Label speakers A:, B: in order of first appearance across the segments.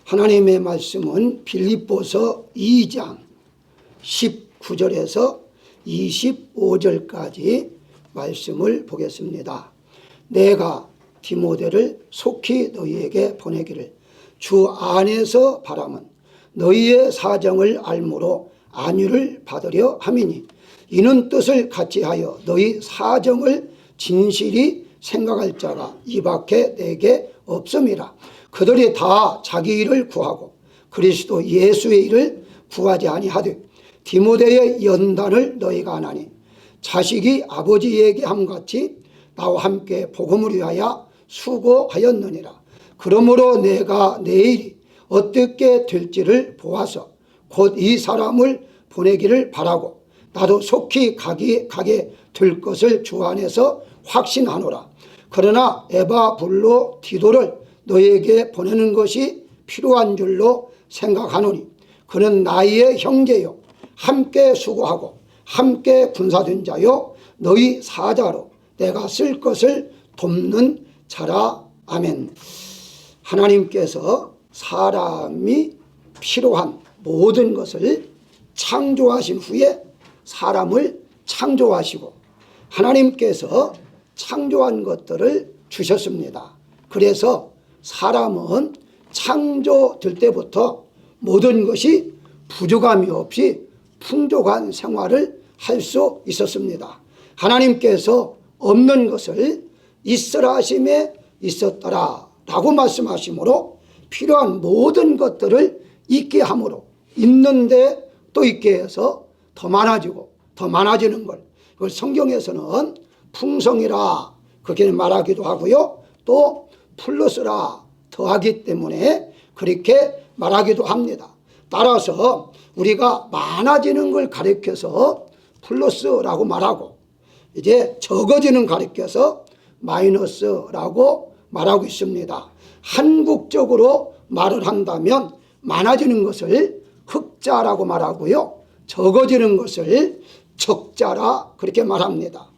A: 하나님의 말씀은 빌립보서 2장 19절에서 25절까지 말씀을 보겠습니다. 내가 디모데를 속히 너희에게 보내기를 주 안에서 바람은 너희의 사정을 알므로 안위를 받으려 함이니 이는 뜻을 같이하여 너희 사정을 진실이 생각할 자가 이 밖에 내게 없음이라. 그들이 다 자기 일을 구하고 그리스도 예수의 일을 구하지 아니하되 디모데의 연단을 너희가 아나니 자식이 아버지에게 함같이 나와 함께 복음을 위하여 수고하였느니라. 그러므로 내가 내일이 어떻게 될지를 보아서 곧 이 사람을 보내기를 바라고 나도 속히 가게 될 것을 주 안에서 확신하노라. 그러나 에바불로 디도를 너희에게 보내는 것이 필요한 줄로 생각하노니 그는 나의 형제요 함께 수고하고 함께 분사된 자요 너희 사자로 내가 쓸 것을 돕는 자라. 아멘. 하나님께서 사람이 필요한 모든 것을 창조하신 후에 사람을 창조하시고 하나님께서 창조한 것들을 주셨습니다. 그래서 사람은 창조될 때부터 모든 것이 부족함이 없이 풍족한 생활을 할 수 있었습니다. 하나님께서 없는 것을 있으라 하심에 있었더라 라고 말씀하시므로 필요한 모든 것들을 있게 함으로 있는데 또 있게 해서 더 많아지고 더 많아지는 걸 그걸 성경에서는 풍성이라 그렇게 말하기도 하고요. 또 플러스라 더하기 때문에 그렇게 말하기도 합니다. 따라서 우리가 많아지는 걸 가리켜서 플러스라고 말하고 이제 적어지는 가리켜서 마이너스라고 말하고 있습니다. 한국적으로 말을 한다면 많아지는 것을 흑자라고 말하고요. 적어지는 것을 적자라 그렇게 말합니다.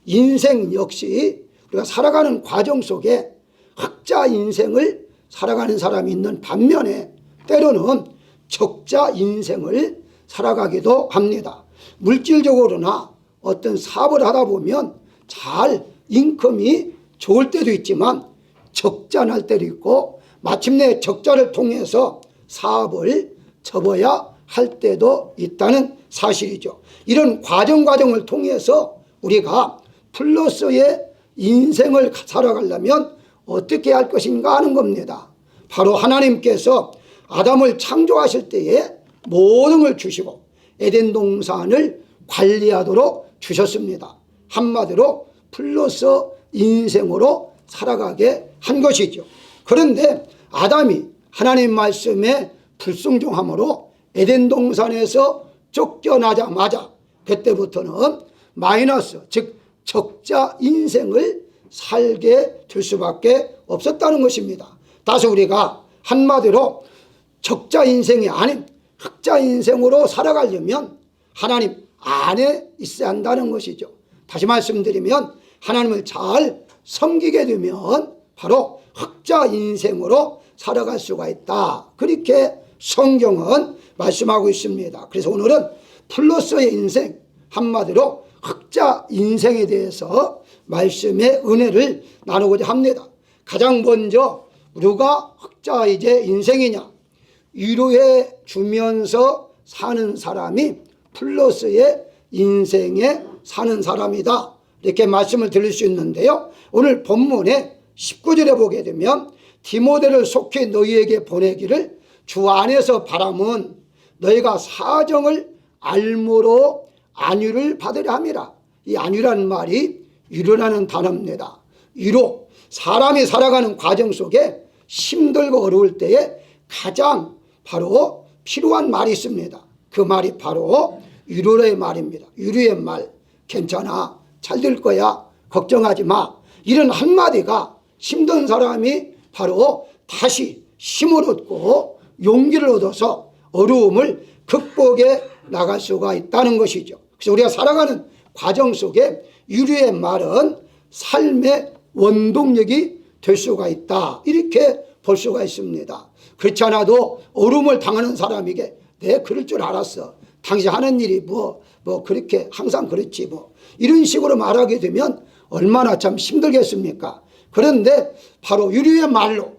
A: 인생 역시 우리가 살아가는 과정 속에 흑자 인생을 살아가는 사람이 있는 반면에 때로는 적자 인생을 살아가기도 합니다. 물질적으로나 어떤 사업을 하다 보면 잘 인컴이 좋을 때도 있지만 적자 날 때도 있고 마침내 적자를 통해서 사업을 접어야 할 때도 있다는 사실이죠. 이런 과정을 통해서 우리가 플러스의 인생을 살아가려면 어떻게 할 것인가 하는 겁니다. 바로 하나님께서 아담을 창조하실 때에 모든 걸 주시고 에덴 동산을 관리하도록 주셨습니다. 한마디로 플러스 인생으로 살아가게 한 것이죠. 그런데 아담이 하나님 말씀에 불순종함으로 에덴 동산에서 쫓겨나자마자 그때부터는 마이너스 즉 적자 인생을 살게 될 수밖에 없었다는 것입니다. 다시 우리가 한마디로 적자 인생이 아닌 흑자 인생으로 살아가려면 하나님 안에 있어야 한다는 것이죠. 다시 말씀드리면 하나님을 잘 섬기게 되면 바로 흑자 인생으로 살아갈 수가 있다. 그렇게 성경은 말씀하고 있습니다. 그래서 오늘은 플러스의 인생, 한마디로 흑자 인생에 대해서 말씀의 은혜를 나누고자 합니다. 가장 먼저 누가 흑자이제 인생이냐? 위로해 주면서 사는 사람이 플러스의 인생에 사는 사람이다. 이렇게 말씀을 드릴 수 있는데요. 오늘 본문에 19절에 보게 되면 디모데를 속히 너희에게 보내기를 주 안에서 바람은 너희가 사정을 알므로 안위를 받으려 함이라. 이 안위라는 말이 위로라는 단어입니다. 위로, 사람이 살아가는 과정 속에 힘들고 어려울 때에 가장 바로 필요한 말이 있습니다. 그 말이 바로 위로의 말입니다. 위로의 말, 괜찮아, 잘 될 거야, 걱정하지 마. 이런 한마디가 힘든 사람이 바로 다시 힘을 얻고 용기를 얻어서 어려움을 극복해 나갈 수가 있다는 것이죠. 그래서 우리가 살아가는 과정 속에 위로의 말은 삶의 원동력이 될 수가 있다. 이렇게 볼 수가 있습니다. 그렇지 않아도 어려움을 당하는 사람에게 내 그럴 줄 알았어. 당신 하는 일이 뭐 그렇게 항상 그렇지 뭐 이런 식으로 말하게 되면 얼마나 참 힘들겠습니까? 그런데 바로 유리의 말로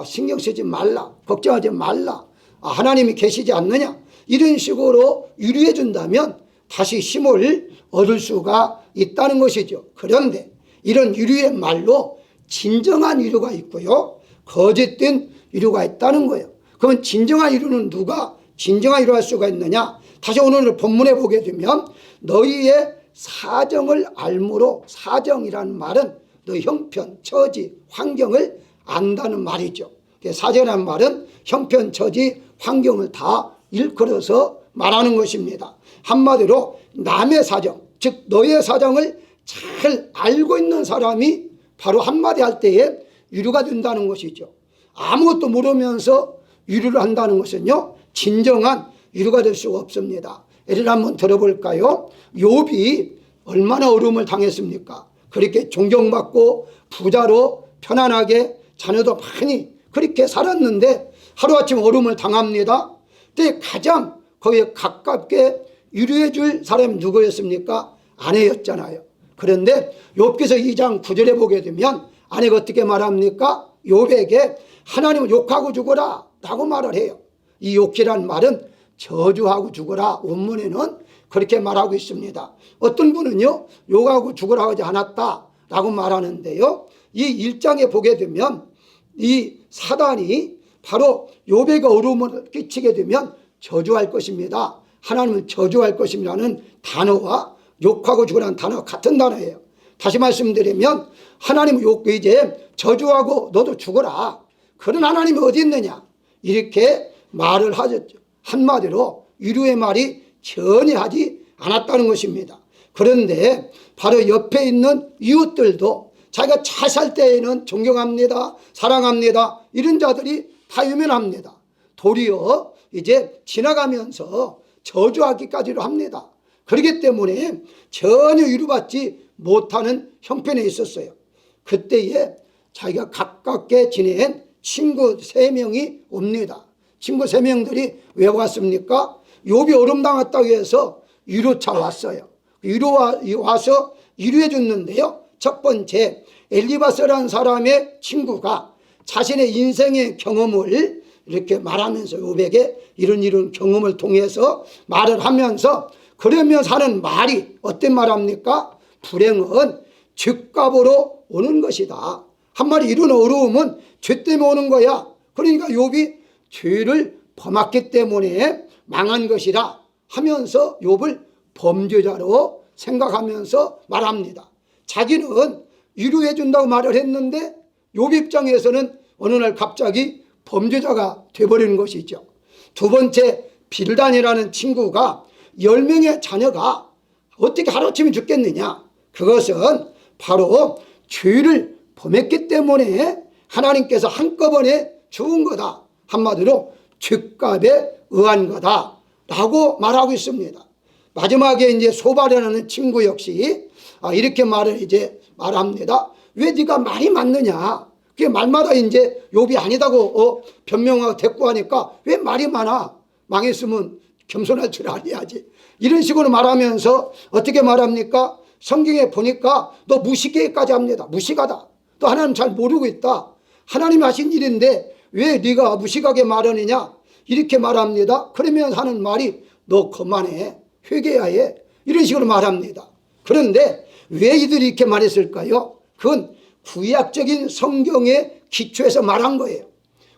A: 신경 쓰지 말라, 걱정하지 말라, 하나님이 계시지 않느냐 이런 식으로 유리해 준다면 다시 힘을 얻을 수가 있다는 것이죠. 그런데 이런 유리의 말로 진정한 위로가 있고요, 거짓된 위로가 있다는 거예요. 그러면 진정한 위로는 누가 진정한 위로할 수가 있느냐? 다시 오늘 본문에 보게 되면 너희의 사정을 알므로, 사정이라는 말은 너 형편, 처지, 환경을 안다는 말이죠. 사정이라는 말은 형편, 처지, 환경을 다 일컬어서 말하는 것입니다. 한마디로 남의 사정, 즉 너의 사정을 잘 알고 있는 사람이 바로 한마디 할 때에 위로가 된다는 것이죠. 아무것도 모르면서 위로를 한다는 것은요, 진정한 위로가 될 수가 없습니다. 예를 한번 들어볼까요? 욥이 얼마나 어려움을 당했습니까? 그렇게 존경받고 부자로 편안하게 자녀도 많이 그렇게 살았는데 하루아침 어려움을 당합니다. 그때 가장 거기에 가깝게 위로해 줄 사람이 누구였습니까? 아내였잖아요. 그런데 욥기서 2장 9절에 보게 되면 아내가 어떻게 말합니까? 욥에게 하나님을 욕하고 죽어라 라고 말을 해요. 이 욕이란 말은 저주하고 죽어라, 원문에는 그렇게 말하고 있습니다. 어떤 분은요 욕하고 죽으라 하지 않았다 라고 말하는데요, 이 1장에 보게 되면 이 사단이 바로 욥에게 어려움을 끼치게 되면 저주할 것입니다. 하나님을 저주할 것이라는 단어와 욕하고 죽으라는 단어가 같은 단어예요. 다시 말씀드리면 하나님 이제 저주하고 너도 죽어라, 그런 하나님이 어디 있느냐 이렇게 말을 하셨죠. 한마디로 위로의 말이 전혀 하지 않았다는 것입니다. 그런데 바로 옆에 있는 이웃들도 자기가 잘 살 때에는 존경합니다, 사랑합니다 이런 자들이 다 유명합니다. 도리어 이제 지나가면서 저주하기까지도 합니다. 그렇기 때문에 전혀 위로받지 못하는 형편에 있었어요. 그때에 자기가 가깝게 지낸 친구 3명이 옵니다. 친구 3명들이 왜 왔습니까? 욥이 어려움 당했다고 해서 위로차 왔어요. 와서 위로해 줬는데요, 첫 번째 엘리바스라는 사람의 친구가 자신의 인생의 경험을 이렇게 말하면서 욥에게 이런 경험을 통해서 말을 하면서 그러면서 하는 말이 어떤 말합니까? 불행은 죄값으로 오는 것이다. 한마디 이런 어려움은 죄 때문에 오는 거야. 그러니까 욥이 죄를 범했기 때문에 망한 것이라 하면서 욥을 범죄자로 생각하면서 말합니다. 자기는 위로해 준다고 말을 했는데 욥 입장에서는 어느 날 갑자기 범죄자가 돼버리는 것이죠. 두 번째 빌단이라는 친구가 10명의 자녀가 어떻게 하루아침에 죽겠느냐, 그것은 바로 죄를 범했기 때문에 하나님께서 한꺼번에 죽은 거다. 한마디로 죄값에 의한 거다 라고 말하고 있습니다. 마지막에 이제 소발이라는 친구 역시 이렇게 말합니다. 왜 네가 말이 많느냐, 그게 말마다 이제 욥이 아니다고 변명하고 대꾸하니까 왜 말이 많아, 망했으면 겸손할 줄 알아야지 이런 식으로 말하면서 어떻게 말합니까? 성경에 보니까 너 무식해까지 합니다. 무식하다, 또 하나님 잘 모르고 있다, 하나님이 하신 일인데 왜 네가 무식하게 말하느냐 이렇게 말합니다. 그러면 하는 말이 너 그만해, 회개해야 해, 이런 식으로 말합니다. 그런데 왜 이들이 이렇게 말했을까요? 그건 구약적인 성경의 기초에서 말한 거예요.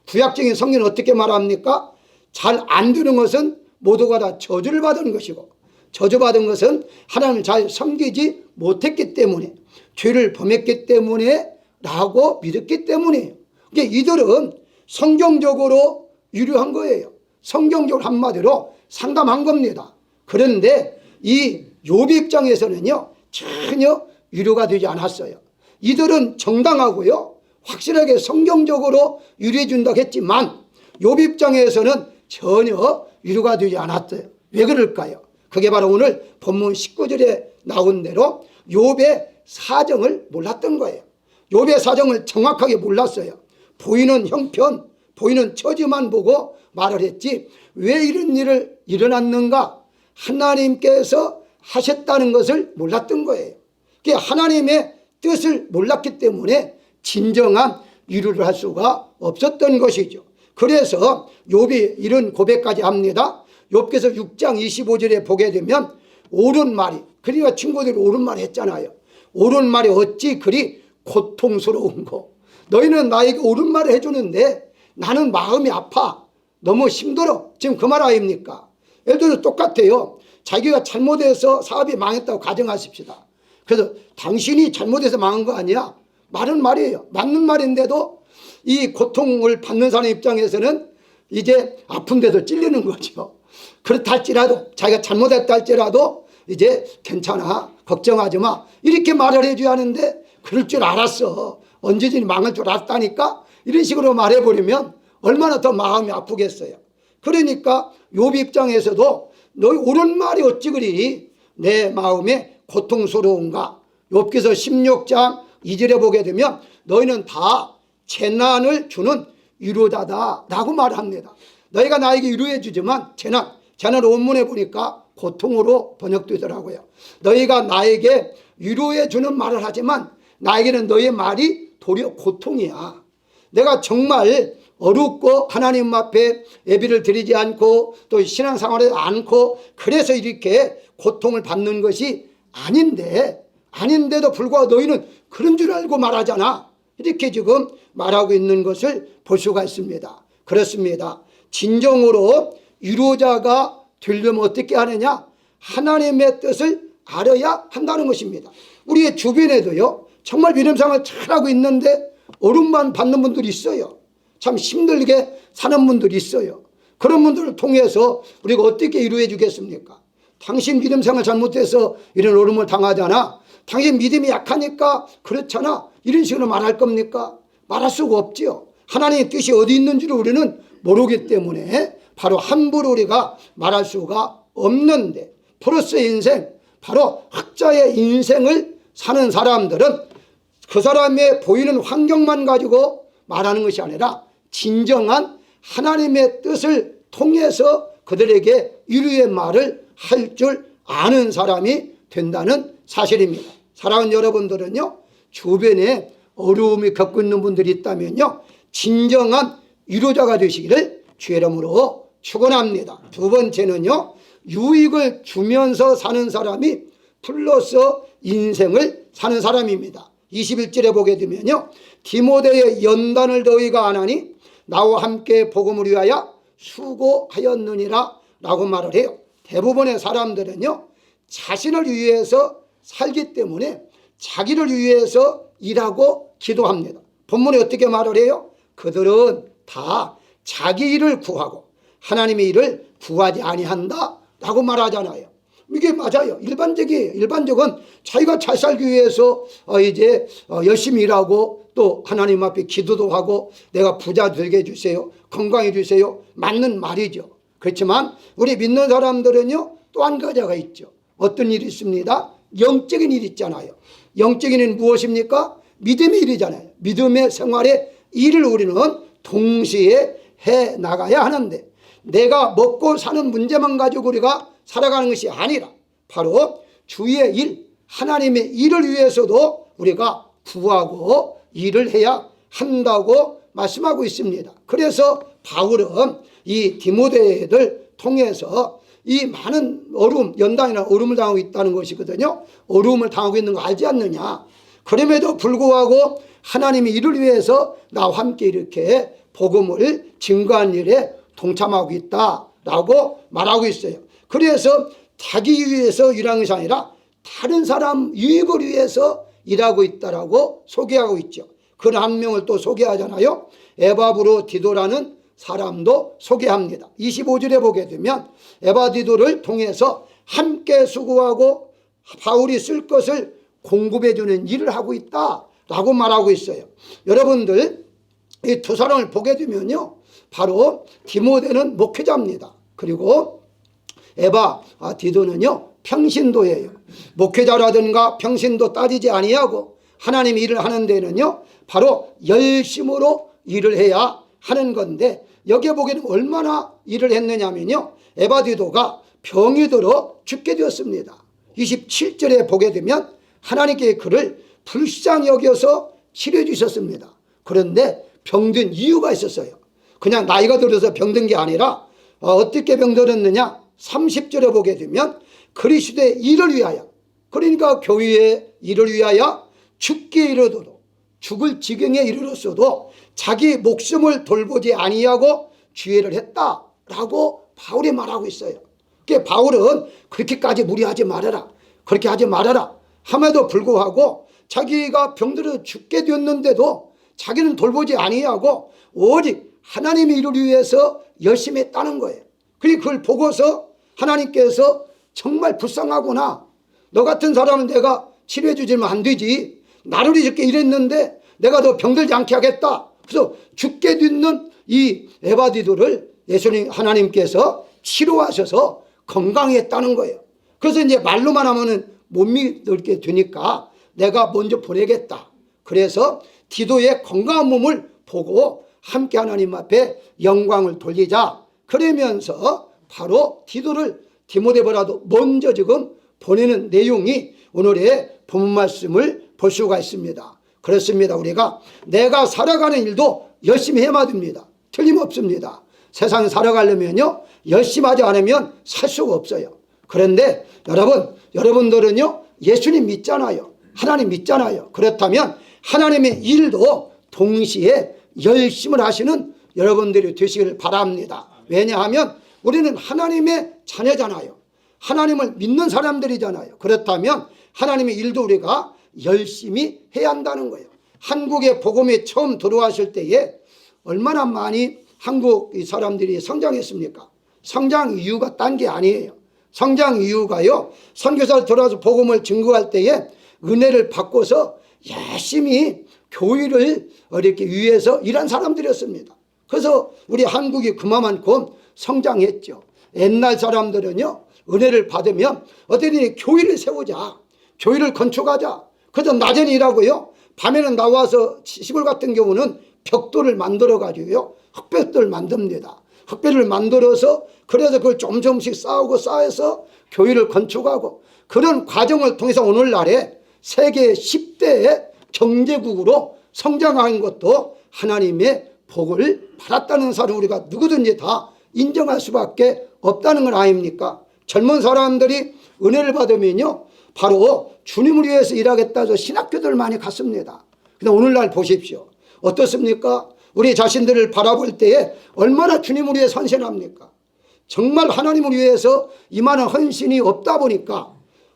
A: 구약적인 성경은 어떻게 말합니까? 잘 안 되는 것은 모두가 다 저주를 받은 것이고, 저주받은 것은 하나님을 잘 섬기지 못했기 때문에, 죄를 범했기 때문에 라고 믿었기 때문이에요. 그러니까 이들은 성경적으로 유료한 거예요. 성경적으로 한마디로 상담한 겁니다. 그런데 이 욥 입장에서는요 전혀 유료가 되지 않았어요. 이들은 정당하고요 확실하게 성경적으로 유료해 준다고 했지만 욥 입장에서는 전혀 유료가 되지 않았어요. 왜 그럴까요? 그게 바로 오늘 본문 19절에 나온 대로 욥의 사정을 몰랐던 거예요. 욥의 사정을 정확하게 몰랐어요. 보이는 형편, 보이는 처지만 보고 말을 했지 왜 이런 일을 일어났는가? 하나님께서 하셨다는 것을 몰랐던 거예요. 하나님의 뜻을 몰랐기 때문에 진정한 위로를 할 수가 없었던 것이죠. 그래서 욥이 이런 고백까지 합니다. 욥기서 6장 25절에 보게 되면 옳은 말이, 그러니까 친구들이 옳은 말 했잖아요. 옳은 말이 어찌 그리 고통스러운고. 너희는 나에게 옳은 말을 해주는데 나는 마음이 아파. 너무 힘들어. 지금 그 말 아닙니까? 예를 들어 똑같아요. 자기가 잘못해서 사업이 망했다고 가정하십시다. 그래서 당신이 잘못해서 망한 거 아니야? 말은 말이에요. 맞는 말인데도 이 고통을 받는 사람 입장에서는 이제 아픈 데도 찔리는 거죠. 그렇다 할지라도 자기가 잘못했다 할지라도 이제 괜찮아, 걱정하지 마, 이렇게 말을 해줘야 하는데 그럴 줄 알았어, 언제든지 망할 줄 알았다니까, 이런 식으로 말해버리면 얼마나 더 마음이 아프겠어요. 그러니까 욥 입장에서도 너희 옳은 말이 어찌 그리 내 마음에 고통스러운가. 욥기서 16장 2절에 보게 되면 너희는 다 재난을 주는 위로자다 라고 말합니다. 너희가 나에게 위로해 주지만 재난 원문에 보니까 고통으로 번역되더라고요. 너희가 나에게 위로해 주는 말을 하지만 나에게는 너의 말이 도리어 고통이야. 내가 정말 어렵고 하나님 앞에 예비를 드리지 않고 또 신앙생활을 않고 그래서 이렇게 고통을 받는 것이 아닌데도 불구하고 너희는 그런 줄 알고 말하잖아. 이렇게 지금 말하고 있는 것을 볼 수가 있습니다. 그렇습니다. 진정으로 위로자가 되려면 어떻게 하느냐? 하나님의 뜻을 알아야 한다는 것입니다. 우리의 주변에도요, 정말 믿음생활 잘하고 있는데 어려움만 받는 분들이 있어요. 참 힘들게 사는 분들이 있어요. 그런 분들을 통해서 우리가 어떻게 위로해 주겠습니까? 당신 믿음생활 잘못해서 이런 어려움을 당하잖아. 당신 믿음이 약하니까 그렇잖아. 이런 식으로 말할 겁니까? 말할 수가 없지요. 하나님의 뜻이 어디 있는지를 우리는 모르기 때문에 바로 함부로 우리가 말할 수가 없는데, 프로스 인생, 바로 흑자의 인생을 사는 사람들은 그 사람의 보이는 환경만 가지고 말하는 것이 아니라 진정한 하나님의 뜻을 통해서 그들에게 위로의 말을 할 줄 아는 사람이 된다는 사실입니다. 사랑하는 여러분들은요, 주변에 어려움이 겪고 있는 분들이 있다면요, 진정한 위로자가 되시기를 주의 이름으로 축원합니다. 두 번째는요, 유익을 주면서 사는 사람이 플러스 인생을 사는 사람입니다. 21절에 보게 되면요, 디모데의 연단을 너희가 안 하니 나와 함께 복음을 위하여 수고하였느니라 라고 말을 해요. 대부분의 사람들은요, 자신을 위해서 살기 때문에 자기를 위해서 일하고 기도합니다. 본문에 어떻게 말을 해요? 그들은 다 자기 일을 구하고 하나님의 일을 구하지 아니한다 라고 말하잖아요. 이게 맞아요. 일반적이에요. 일반적은 자기가 잘 살기 위해서 열심히 일하고 또 하나님 앞에 기도도 하고 내가 부자 되게 해주세요, 건강해 주세요, 맞는 말이죠. 그렇지만 우리 믿는 사람들은요, 또 한 가지가 있죠. 어떤 일이 있습니다. 영적인 일이 있잖아요. 영적인 일은 무엇입니까? 믿음의 일이잖아요. 믿음의 생활의 일을 우리는 동시에 해 나가야 하는데, 내가 먹고 사는 문제만 가지고 우리가 살아가는 것이 아니라 바로 주의 일, 하나님의 일을 위해서도 우리가 구하고 일을 해야 한다고 말씀하고 있습니다. 그래서 바울은 이 디모데를 통해서 이 많은 어려움, 연단이나 어려움을 당하고 있다는 것이거든요. 어려움을 당하고 있는 거 알지 않느냐. 그럼에도 불구하고 하나님의 일을 위해서 나와 함께 이렇게 복음을 증거한 일에 동참하고 있다라고 말하고 있어요. 그래서 자기 위해서 일하는 것이 아니라 다른 사람 유익을 위해서 일하고 있다라고 소개하고 있죠. 그 한 명을 또 소개하잖아요. 에바브로디도라는 사람도 소개합니다. 25절에 보게 되면 에바디도를 통해서 함께 수고하고 바울이 쓸 것을 공급해 주는 일을 하고 있다라고 말하고 있어요. 여러분들 이 두 사람을 보게 되면요, 바로 디모데는 목회자입니다. 그리고 에바디도는요, 평신도예요. 목회자라든가 평신도 따지지 아니하고 하나님 일을 하는 데는요, 바로 열심으로 일을 해야 하는 건데, 여기에 보기에는 얼마나 일을 했느냐면요, 에바디도가 병이 들어 죽게 되었습니다. 27절에 보게 되면 하나님께 그를 불쌍히 여겨서 치료해 주셨습니다. 그런데 병든 이유가 있었어요. 그냥 나이가 들어서 병든 게 아니라 어떻게 병들었느냐, 30절에 보게 되면 그리스도의 일을 위하여, 그러니까 교회의 일을 위하여 죽게 이르도록, 죽을 지경에 이르렀어도 자기 목숨을 돌보지 아니하고 주의를 했다라고 바울이 말하고 있어요. 그러니까 바울은 그렇게까지 무리하지 말아라, 그렇게 하지 말아라 함에도 불구하고 자기가 병들어 죽게 되었는데도 자기는 돌보지 아니하고 오직 하나님의 일을 위해서 열심히 했다는 거예요. 그리고 그걸 보고서 하나님께서 정말 불쌍하구나, 너 같은 사람은 내가 치료해 주지면 안 되지, 나를 이렇게 일했는데 내가 더 병들지 않게 하겠다. 그래서 죽게 되는 이 에바디도를 예수님 하나님께서 치료하셔서 건강했다는 거예요. 그래서 이제 말로만 하면은 못 믿게 되니까 내가 먼저 보내겠다. 그래서 디도의 건강한 몸을 보고 함께 하나님 앞에 영광을 돌리자, 그러면서 바로 디도를 디모데보다도 먼저 지금 보내는 내용이 오늘의 본문 말씀을 볼 수가 있습니다. 그렇습니다. 우리가 내가 살아가는 일도 열심히 해야 됩니다. 틀림없습니다. 세상에 살아가려면요, 열심히 하지 않으면 살 수가 없어요. 그런데 여러분들은요, 예수님 믿잖아요. 하나님 믿잖아요. 그렇다면 하나님의 일도 동시에 열심을 하시는 여러분들이 되시기를 바랍니다. 왜냐하면 우리는 하나님의 자녀잖아요. 하나님을 믿는 사람들이잖아요. 그렇다면 하나님의 일도 우리가 열심히 해야 한다는 거예요. 한국에 복음이 처음 들어왔을 때에 얼마나 많이 한국 사람들이 성장했습니까? 성장 이유가 딴 게 아니에요. 성장 이유가요, 선교사를 들어와서 복음을 증거할 때에 은혜를 받고서 열심히 교회를 이렇게 위해서 일한 사람들이었습니다. 그래서 우리 한국이 그만큼 성장했죠. 옛날 사람들은요, 은혜를 받으면 어떻게 교회를 세우자, 교회를 건축하자. 그래서 낮에는 일하고요, 밤에는 나와서 시골 같은 경우는 벽돌을 만들어 가지고요, 흙벽돌을 만듭니다. 흙벽을 만들어서 그래서 그걸 조금씩 쌓아서 교회를 건축하고, 그런 과정을 통해서 오늘날에 세계 10대의 경제국으로 성장한 것도 하나님의 복을 받았다는 사실을 우리가 누구든지 다 인정할 수밖에 없다는 건 아닙니까? 젊은 사람들이 은혜를 받으면요, 바로 주님을 위해서 일하겠다 해서 신학교들 많이 갔습니다. 근데 오늘날 보십시오. 어떻습니까? 우리 자신들을 바라볼 때에 얼마나 주님을 위해 헌신합니까? 정말 하나님을 위해서 이만한 헌신이 없다 보니까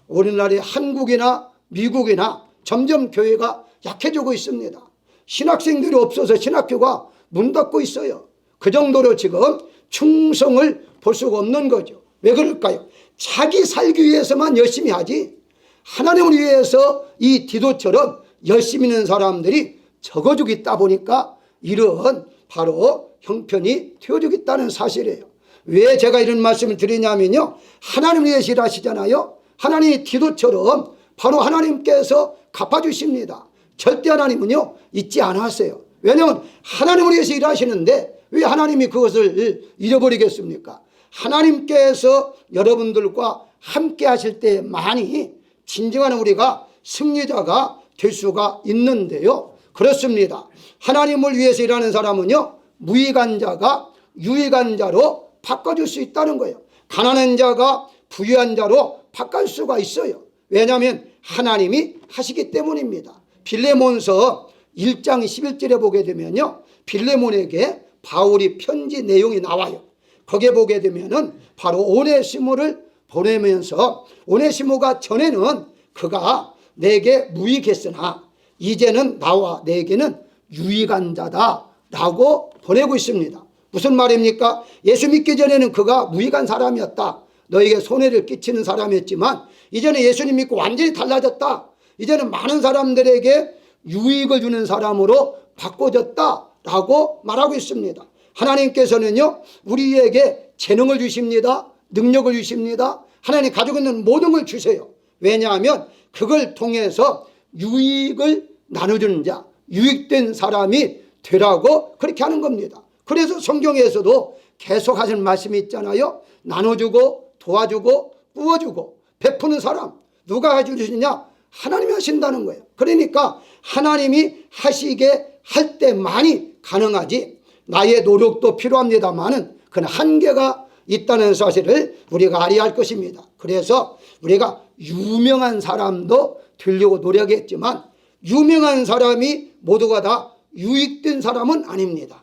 A: 오늘날의 한국이나 미국이나 점점 교회가 약해지고 있습니다. 신학생들이 없어서 신학교가 문 닫고 있어요. 그 정도로 지금 충성을 볼 수가 없는 거죠. 왜 그럴까요? 자기 살기 위해서만 열심히 하지 하나님을 위해서 이 디도처럼 열심히 있는 사람들이 적어지고 있다 보니까 이런 바로 형편이 되어지고 있다는 사실이에요. 왜 제가 이런 말씀을 드리냐면요, 하나님을 위해서 일하시잖아요. 하나님이 디도처럼 바로 하나님께서 갚아주십니다. 절대 하나님은요 잊지 않았어요. 왜냐하면 하나님을 위해서 일하시는데 왜 하나님이 그것을 잃어버리겠습니까? 하나님께서 여러분들과 함께 하실 때만이 진정한 우리가 승리자가 될 수가 있는데요, 그렇습니다. 하나님을 위해서 일하는 사람은요, 무익한 자가 유익한 자로 바꿔줄 수 있다는 거예요. 가난한 자가 부유한 자로 바꿀 수가 있어요. 왜냐하면 하나님이 하시기 때문입니다. 빌레몬서 1장 11절에 보게 되면요, 빌레몬에게 바울이 편지 내용이 나와요. 거기에 보게 되면은 바로 오네시모를 보내면서, 오네시모가 전에는 그가 내게 무익했으나 이제는 나와 내게는 유익한 자다라고 보내고 있습니다. 무슨 말입니까? 예수 믿기 전에는 그가 무익한 사람이었다, 너에게 손해를 끼치는 사람이었지만 이제는 예수님 믿고 완전히 달라졌다, 이제는 많은 사람들에게 유익을 주는 사람으로 바꿔졌다라고 말하고 있습니다. 하나님께서는요 우리에게 재능을 주십니다. 능력을 주십니다. 하나님 가지고 있는 모든 걸 주세요. 왜냐하면 그걸 통해서 유익을 나눠주는 자, 유익된 사람이 되라고 그렇게 하는 겁니다. 그래서 성경에서도 계속 하시는 말씀이 있잖아요. 나눠주고 도와주고 꾸어주고 베푸는 사람 누가 해주시냐? 하나님이 하신다는 거예요. 그러니까 하나님이 하시게 할 때만이 가능하지, 나의 노력도 필요합니다만은 그건 한계가 있다는 사실을 우리가 알아야 할 것입니다. 그래서 우리가 유명한 사람도 되려고 노력했지만 유명한 사람이 모두가 다 유익된 사람은 아닙니다.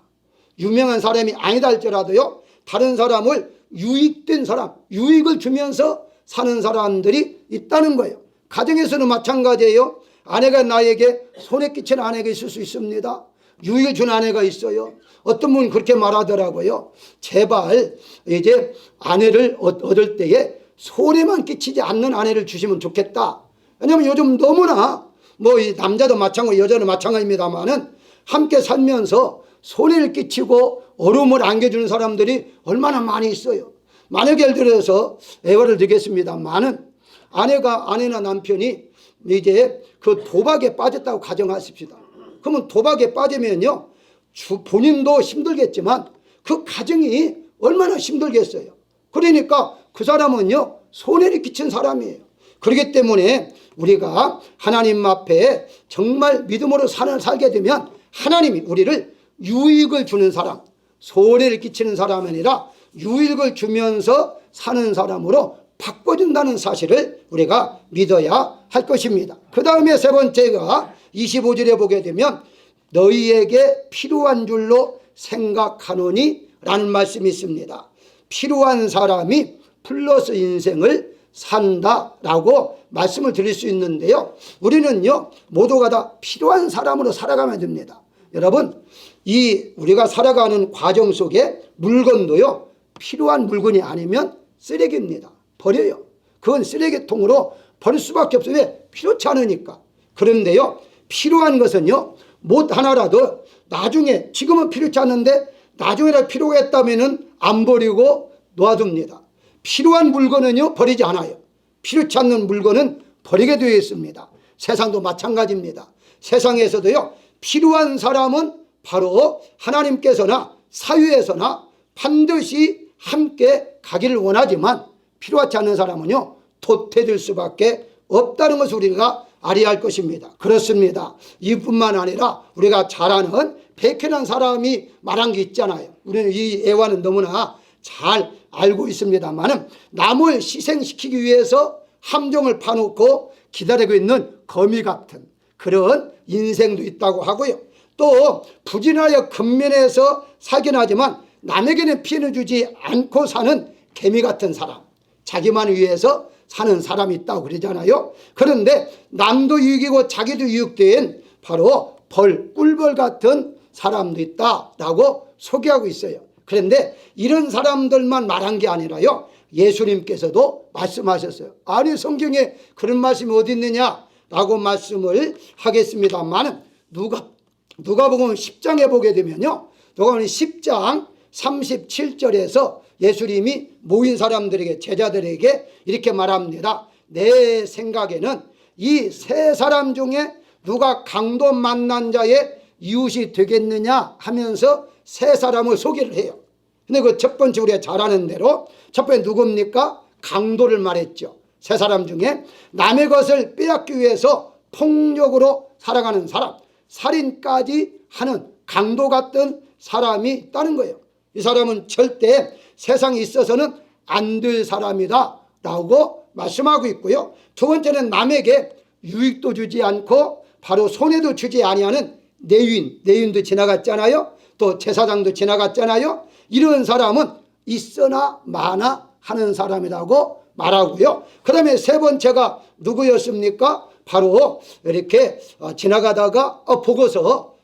A: 유명한 사람이 아니다 할지라도요, 다른 사람을 유익된 사람, 유익을 주면서 사는 사람들이 있다는 거예요. 가정에서는 마찬가지예요. 아내가 나에게 손해 끼친 아내가 있을 수 있습니다. 유익을 준 아내가 있어요. 어떤 분은 그렇게 말하더라고요. 제발 이제 아내를 얻을 때에 손해만 끼치지 않는 아내를 주시면 좋겠다. 왜냐하면 요즘 너무나 이 남자도 마찬가지 여자도 마찬가지입니다만은 함께 살면서 손해를 끼치고 어려움을 안겨주는 사람들이 얼마나 많이 있어요. 만약 예를 들어서 예화를 드리겠습니다만은 아내나 남편이 이제 그 도박에 빠졌다고 가정하십시다. 그러면 도박에 빠지면요, 본인도 힘들겠지만 그 가정이 얼마나 힘들겠어요. 그러니까 그 사람은요, 손해를 끼친 사람이에요. 그렇기 때문에 우리가 하나님 앞에 정말 믿음으로 살게 되면 하나님이 우리를 유익을 주는 사람, 손해를 끼치는 사람이 아니라 유익을 주면서 사는 사람으로 바꿔준다는 사실을 우리가 믿어야 할 것입니다. 그 다음에 세 번째가 25절에 보게 되면 너희에게 필요한 줄로 생각하노니 라는 말씀이 있습니다. 필요한 사람이 플러스 인생을 산다라고 말씀을 드릴 수 있는데요, 우리는요 모두가 다 필요한 사람으로 살아가면 됩니다. 여러분, 우리가 살아가는 과정 속에 물건도요, 필요한 물건이 아니면 쓰레기입니다. 버려요. 그건 쓰레기통으로 버릴 수밖에 없어요. 왜? 필요치 않으니까. 그런데요, 필요한 것은요, 못 하나라도 나중에, 지금은 필요치 않은데 나중에라도 필요가 있다면 안 버리고 놓아둡니다. 필요한 물건은요, 버리지 않아요. 필요치 않는 물건은 버리게 되어 있습니다. 세상도 마찬가지입니다. 세상에서도요, 필요한 사람은 바로 하나님께서나 사회에서나 반드시 함께 가기를 원하지만 필요하지 않은 사람은요, 도태될 수밖에 없다는 것을 우리가 알아야 할 것입니다. 그렇습니다. 이뿐만 아니라 우리가 잘 아는 백현한 사람이 말한 게 있잖아요. 우리는 이 예화는 너무나 잘 알고 있습니다만 남을 희생시키기 위해서 함정을 파놓고 기다리고 있는 거미 같은 그런 인생도 있다고 하고요. 또 부진하여 근면에서 살긴 하지만 남에게는 피해를 주지 않고 사는 개미 같은 사람, 자기만 위해서 사는 사람이 있다고 그러잖아요. 그런데 남도 유익이고 자기도 유익된 바로 꿀벌 같은 사람도 있다라고 소개하고 있어요. 그런데 이런 사람들만 말한 게 아니라요, 예수님께서도 말씀하셨어요. 아니, 성경에 그런 말씀이 어디 있느냐라고 말씀을 하겠습니다만 누가복음 10장에 보게 되면요, 누가복음 10장 37절에서 예수님이 모인 사람들에게, 제자들에게 이렇게 말합니다. 내 생각에는 이 세 사람 중에 누가 강도 만난 자의 이웃이 되겠느냐 하면서 세 사람을 소개를 해요. 근데 그 첫 번째 우리가 잘 아는 대로 첫 번째 누굽니까? 강도를 말했죠. 세 사람 중에 남의 것을 빼앗기 위해서 폭력으로 살아가는 사람, 살인까지 하는 강도 같은 사람이 있다는 거예요. 이 사람은 절대 세상에 있어서는 안 될 사람이다 라고 말씀하고 있고요. 두 번째는 남에게 유익도 주지 않고 바로 손해도 주지 아니하는 내윈도 지나갔잖아요. 또 제사장도 지나갔잖아요. 이런 사람은 있으나 마나 하는 사람이라고 말하고요. 그 다음에 세 번째가 누구였습니까? 바로 이렇게 지나가다가 보고서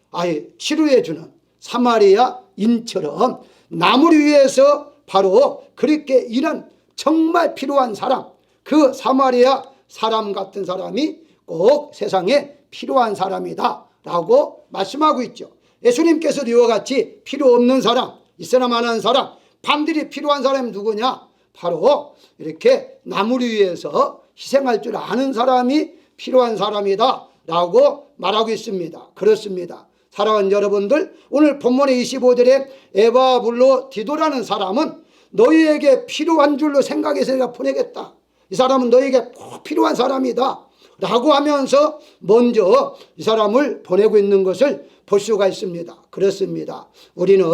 A: 치료해 주는 사마리아인처럼 남을 위해서 바로 그렇게 일한 정말 필요한 사람, 그 사마리아 사람 같은 사람이 꼭 세상에 필요한 사람이다 라고 말씀하고 있죠. 예수님께서도 이와 같이 필요 없는 사람, 있으나 마나한 사람, 반드시 필요한 사람이 누구냐? 바로 이렇게 남을 위해서 희생할 줄 아는 사람이 필요한 사람이다 라고 말하고 있습니다. 그렇습니다. 사랑하는 여러분들, 오늘 본문의 25절에 에바불로 디도라는 사람은 너희에게 필요한 줄로 생각해서 내가 보내겠다. 이 사람은 너희에게 꼭 필요한 사람이다 라고 하면서 먼저 이 사람을 보내고 있는 것을 볼 수가 있습니다. 그렇습니다. 우리는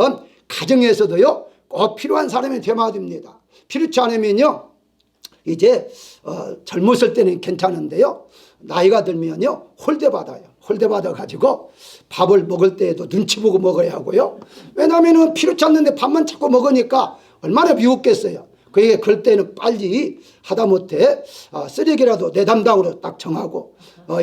A: 가정에서도요 꼭 필요한 사람이 되어야 됩니다. 필요치 않으면요 이제 젊었을 때는 괜찮은데요 나이가 들면요 홀대받아요. 홀대받아 가지고 밥을 먹을 때에도 눈치 보고 먹어야 하고요. 왜냐하면 필요치 않는데 밥만 자꾸 먹으니까 얼마나 미웠겠어요. 그럴 때는 빨리 하다못해 쓰레기라도 내 담당으로 딱 정하고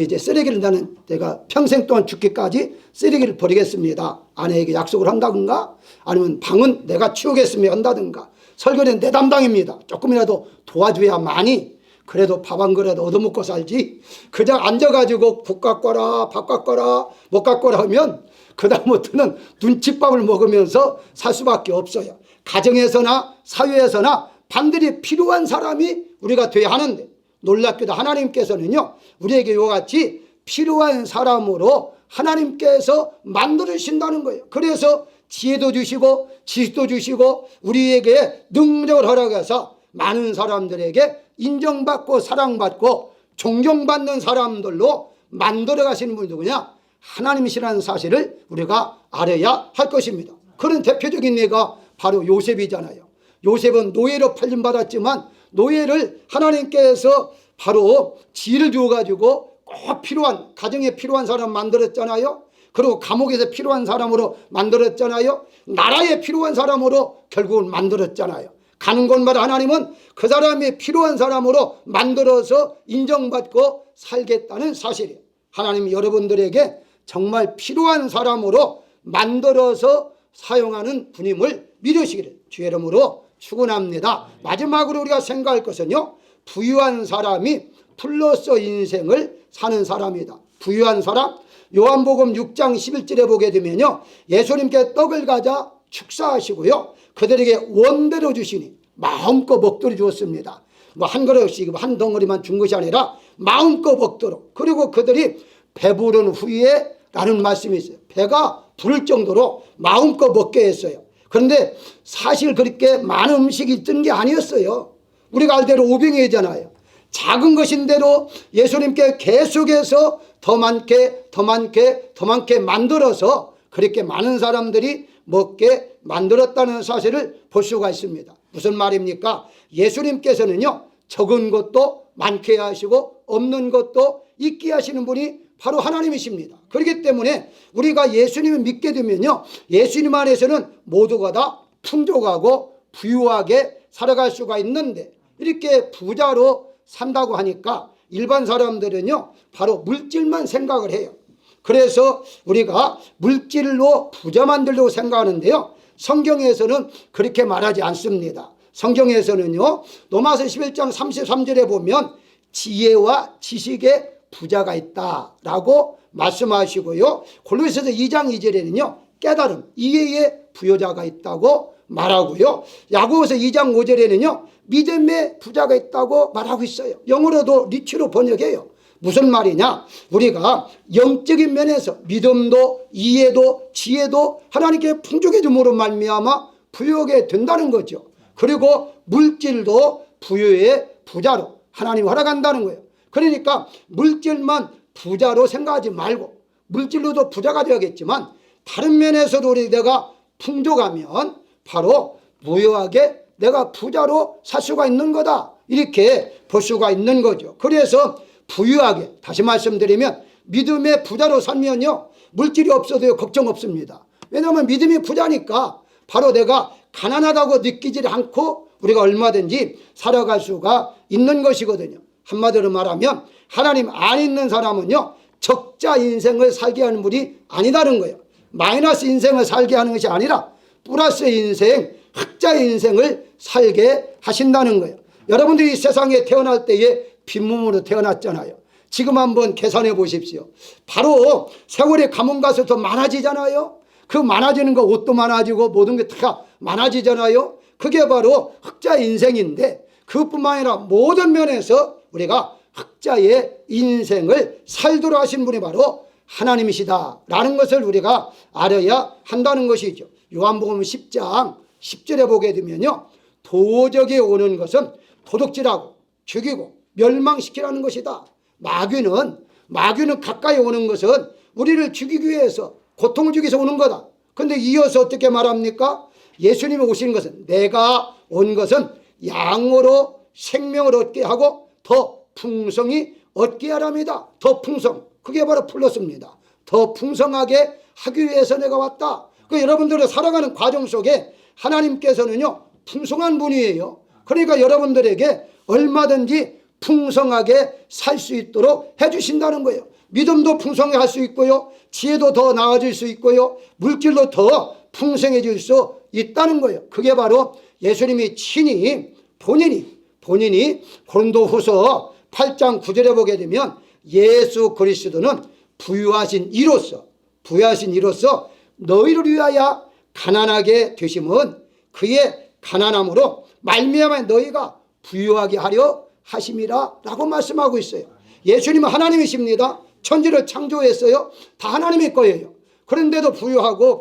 A: 이제 쓰레기를 나는 내가 평생 동안 죽기까지 쓰레기를 버리겠습니다. 아내에게 약속을 한다든가 아니면 방은 내가 치우겠습니다 한다든가 설거지는 내 담당입니다. 조금이라도 도와줘야만이 그래도 밥 한 그릇 얻어먹고 살지 그냥 앉아가지고 국 갖고 와라 밥 갖고 와라 못 갖고 와라 하면 그다음부터는 눈칫밥을 먹으면서 살 수밖에 없어요. 가정에서나 사회에서나 반드시 필요한 사람이 우리가 돼야 하는데 놀랍게도 하나님께서는요 우리에게 이와 같이 필요한 사람으로 하나님께서 만들어주신다는 거예요. 그래서 지혜도 주시고 지식도 주시고 우리에게 능력을 허락해서 많은 사람들에게 인정받고 사랑받고 존경받는 사람들로 만들어 가시는 분이 누구냐? 하나님이시라는 사실을 우리가 알아야 할 것입니다. 그런 대표적인 예가 바로 요셉이잖아요. 요셉은 노예로 팔림받았지만 노예를 하나님께서 바로 지혜를 주어가지고 꼭 필요한 가정에 필요한 사람 만들었잖아요. 그리고 감옥에서 필요한 사람으로 만들었잖아요. 나라에 필요한 사람으로 결국은 만들었잖아요. 가는 곳마다 하나님은 그 사람이 필요한 사람으로 만들어서 인정받고 살겠다는 사실이에요. 하나님이 여러분들에게 정말 필요한 사람으로 만들어서 사용하는 분임을 믿으시기를 주의 이름으로 축원합니다. 마지막으로 우리가 생각할 것은요 부유한 사람이 플러스 인생을 사는 사람이다. 부유한 사람 요한복음 6장 11절에 보게 되면요 예수님께 떡을 가져 축사하시고요 그들에게 원대로 주시니 마음껏 먹도록 주었습니다. 뭐 한 그릇씩 한 덩어리만 준 것이 아니라 마음껏 먹도록. 그리고 그들이 배부른 후에 라는 말씀이 있어요. 배가 부를 정도로 마음껏 먹게 했어요. 그런데 사실 그렇게 많은 음식이 있던 게 아니었어요. 우리가 알대로 오병이잖아요. 작은 것인데도 예수님께 계속해서 더 많게 만들어서 그렇게 많은 사람들이 먹게 만들었다는 사실을 볼 수가 있습니다. 무슨 말입니까? 예수님께서는요 적은 것도 많게 하시고 없는 것도 있게 하시는 분이 바로 하나님이십니다. 그렇기 때문에 우리가 예수님을 믿게 되면요 예수님 안에서는 모두가 다 풍족하고 부유하게 살아갈 수가 있는데 이렇게 부자로 산다고 하니까 일반 사람들은요 바로 물질만 생각을 해요. 그래서 우리가 물질로 부자 만들려고 생각하는데요 성경에서는 그렇게 말하지 않습니다. 성경에서는요 로마서 11장 33절에 보면 지혜와 지식의 부자가 있다라고 말씀하시고요 골로새서 2장 2절에는요 깨달음 이해의 부여자가 있다고 말하고요 야고보서 2장 5절에는요 믿음의 부자가 있다고 말하고 있어요. 영어로도 리치로 번역해요. 무슨 말이냐? 우리가 영적인 면에서 믿음도 이해도 지혜도 하나님께 풍족해 줌으로 말미암아 부유하게 된다는 거죠. 그리고 물질도 부유의 부자로 하나님이 허락한다는 거예요. 그러니까 물질만 부자로 생각하지 말고 물질로도 부자가 되어야겠지만 다른 면에서도 내가 풍족하면 바로 무효하게 내가 부자로 살 수가 있는 거다 이렇게 볼 수가 있는 거죠. 그래서 부유하게 다시 말씀드리면 믿음의 부자로 살면요 물질이 없어도 걱정 없습니다. 왜냐하면 믿음이 부자니까 바로 내가 가난하다고 느끼지 않고 우리가 얼마든지 살아갈 수가 있는 것이거든요. 한마디로 말하면 하나님 안 있는 사람은요 적자 인생을 살게 하는 분이 아니다는 거예요. 마이너스 인생을 살게 하는 것이 아니라 플러스 인생 흑자 인생을 살게 하신다는 거예요. 여러분들이 세상에 태어날 때에 빈몸으로 태어났잖아요. 지금 한번 계산해 보십시오. 바로 세월이 가면 가서 더 많아지잖아요. 그 많아지는 거 옷도 많아지고 모든 게 다 많아지잖아요. 그게 바로 흑자 인생인데 그것뿐만 아니라 모든 면에서 우리가 흑자의 인생을 살도록 하신 분이 바로 하나님이시다라는 것을 우리가 알아야 한다는 것이죠. 요한복음 10장 10절에 보게 되면요, 도적이 오는 것은 도둑질하고 죽이고 멸망시키라는 것이다. 마귀는 가까이 오는 것은 우리를 죽이기 위해서, 고통을 주기 위해서 오는 거다. 그런데 이어서 어떻게 말합니까? 예수님이 오신 것은, 내가 온 것은 양으로 생명을 얻게 하고 더 풍성히 얻게 하랍니다. 더 풍성, 그게 바로 플러스입니다. 더 풍성하게 하기 위해서 내가 왔다. 여러분들이 살아가는 과정 속에 하나님께서는요, 풍성한 분이에요. 그러니까 여러분들에게 얼마든지 풍성하게 살 수 있도록 해주신다는 거예요. 믿음도 풍성하게 할 수 있고요, 지혜도 더 나아질 수 있고요, 물질도 더 풍성해질 수 있다는 거예요. 그게 바로 예수님이 친히 본인이 고린도후서 8장 9절에 보게 되면, 예수 그리스도는 부유하신 이로써 너희를 위하여 가난하게 되심은 그의 가난함으로 말미암아 너희가 부유하게 하려 하심이라 라고 말씀하고 있어요. 예수님은 하나님이십니다. 천지를 창조했어요. 다 하나님의 거예요. 그런데도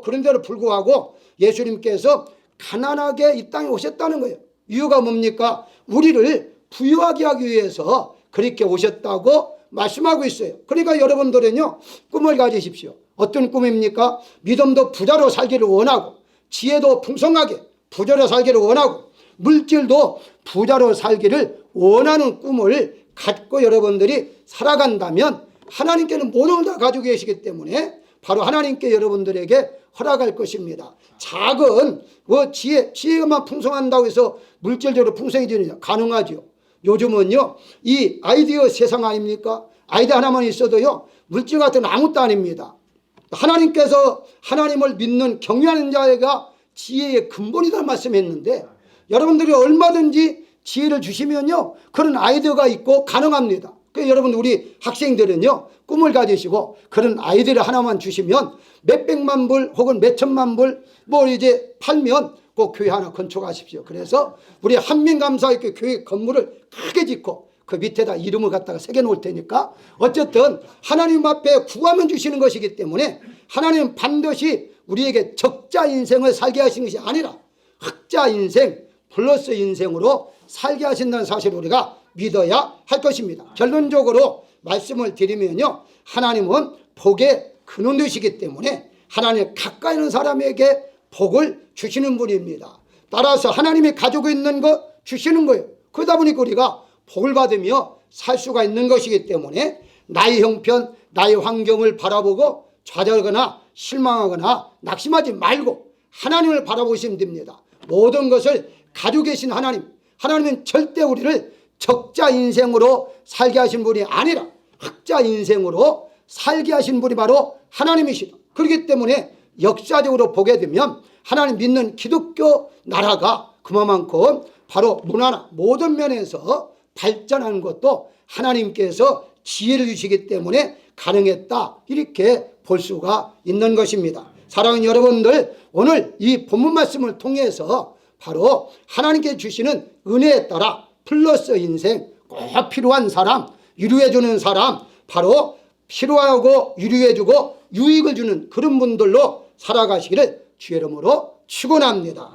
A: 그런데도 불구하고 예수님께서 가난하게 이 땅에 오셨다는 거예요. 이유가 뭡니까? 우리를 부유하게 하기 위해서 그렇게 오셨다고 말씀하고 있어요. 그러니까 여러분들은요, 꿈을 가지십시오. 어떤 꿈입니까? 믿음도 부자로 살기를 원하고, 지혜도 풍성하게 부자로 살기를 원하고, 물질도 부자로 살기를 원하는 꿈을 갖고 여러분들이 살아간다면 하나님께는 모든 걸 다 가지고 계시기 때문에 바로 하나님께 여러분들에게 허락할 것입니다. 작은 지혜만 풍성한다고 해서 물질적으로 풍성해지느냐? 가능하죠. 요즘은요, 이 아이디어 세상 아닙니까? 아이디어 하나만 있어도요, 물질 같은 건 아무것도 아닙니다. 하나님께서 하나님을 믿는 경외하는 자가 지혜의 근본이다 말씀했는데, 여러분들이 얼마든지 지혜를 주시면요, 그런 아이디어가 있고 가능합니다. 그래서 여러분, 우리 학생들은요, 꿈을 가지시고 그런 아이디어를 하나만 주시면 몇백만 불 혹은 몇천만 불 이제 팔면 꼭 교회 하나 건축하십시오. 그래서 우리 한민감사학교 교회 건물을 크게 짓고 그 밑에다 이름을 갖다가 새겨 놓을 테니까, 어쨌든 하나님 앞에 구하면 주시는 것이기 때문에 하나님은 반드시 우리에게 적자 인생을 살게 하신 것이 아니라 흑자 인생 플러스 인생으로 살게 하신다는 사실을 우리가 믿어야 할 것입니다. 결론적으로 말씀을 드리면요, 하나님은 복의 근원이시기 때문에 하나님 가까이 있는 사람에게 복을 주시는 분입니다. 따라서 하나님이 가지고 있는 것 주시는 거예요. 그러다 보니까 우리가 복을 받으며 살 수가 있는 것이기 때문에 나의 형편, 나의 환경을 바라보고 좌절하거나 실망하거나 낙심하지 말고 하나님을 바라보시면 됩니다. 모든 것을 가지고 계신 하나님은 절대 우리를 적자 인생으로 살게 하신 분이 아니라 흑자 인생으로 살게 하신 분이 바로 하나님이시다. 그렇기 때문에 역사적으로 보게 되면 하나님 믿는 기독교 나라가 그만큼 바로 문화나 모든 면에서 발전하는 것도 하나님께서 지혜를 주시기 때문에 가능했다, 이렇게 볼 수가 있는 것입니다. 사랑하는 여러분들, 오늘 이 본문 말씀을 통해서 바로 하나님께 주시는 은혜에 따라 플러스 인생, 꼭 필요한 사람, 유료해 주는 사람, 바로 필요하고 유료해 주고 유익을 주는 그런 분들로 살아가시기를 주의 이름으로 축원합니다.